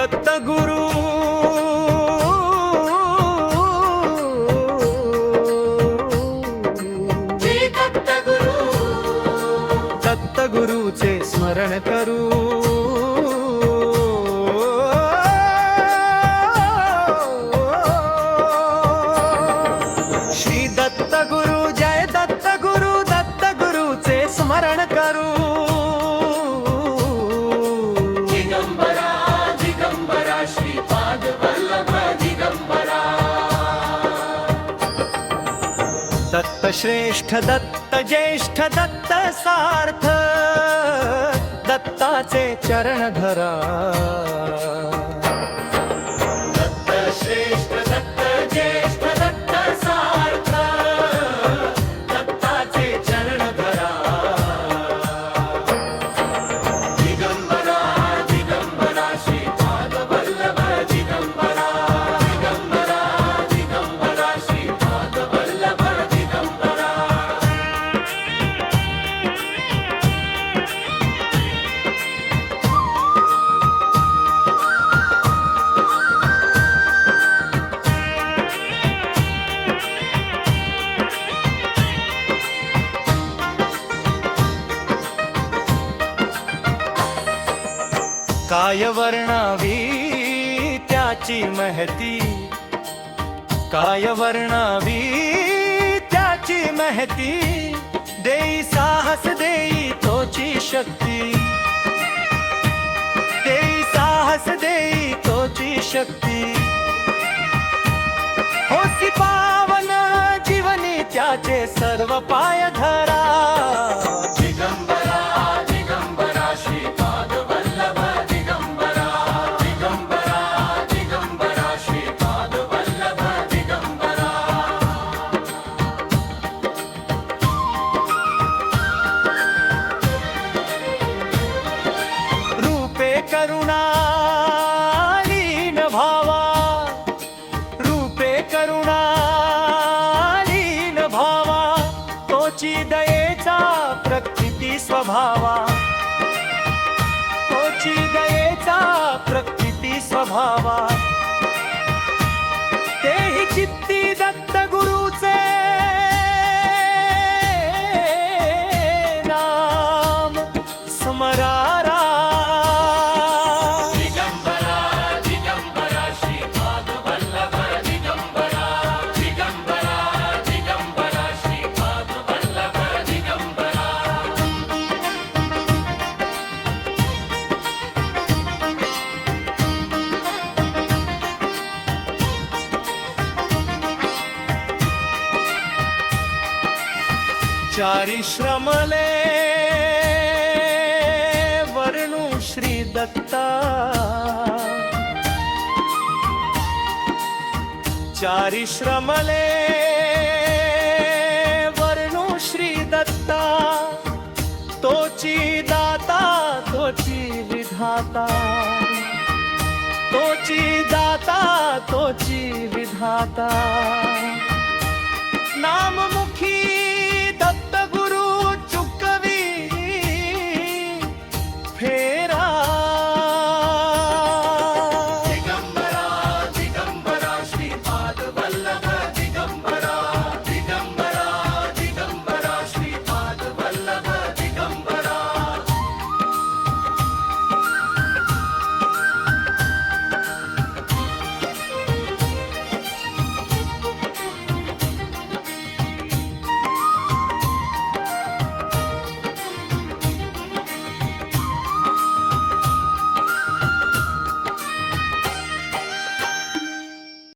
दत्तगुरु दत्तगुरूचे स्मरण करू श्री दत्तगुरु जय दत्तगुरु दत्तगुरूचे स्मरण करू दिगंबरा दिगंबरा श्रीपाद वल्लभ दिगंबरा दत्त श्रेष्ठ दत्त ज्येष्ठ दत्त सार्थ दत्ताचे चरण धरा दत्त श्रेष्ठ दत्त ज्येष्ठ दत्त सार्थ दत्ताचे चरण धरा दिगंबरा दिगंबरा श्रीपाद वल्लभ दिगंबरा दिगंबरा दिगंबरा श्रीपाद वल्लभ दिगंबरा काय वर्णावी त्याची महती काय वर्णावी त्याची महती देई साहस देई तोची शक्ती देई साहस देई तोची शक्ती होसी पावन जीवनी त्याचे सर्व पाय धरा दिगंबरा दिगंबरा श्रीपाद वल्लभ दिगंबरा दिगंबरा दिगंबरा श्रीपाद वल्लभ दिगंबरा रूपे करुणालीन भावा रूपे करुणालीन भावा तोची दयेचा प्रकृती स्वभावा तोची दयेचा प्रकृती स्वभावा तेही चित्ती दत्त गुरुचे नाम स्मरारा दिगंबरा दिगंबरा श्रीपाद वल्लभ दिगंबरा दिगंबरा दिगंबरा श्रीपाद वल्लभ दिगंबरा चारी श्रमले वर्णु श्री दत्ता चारी श्रमले वर्णु श्री दत्ता तोची दाता तोची विधाता तोची दाता तोची विधाता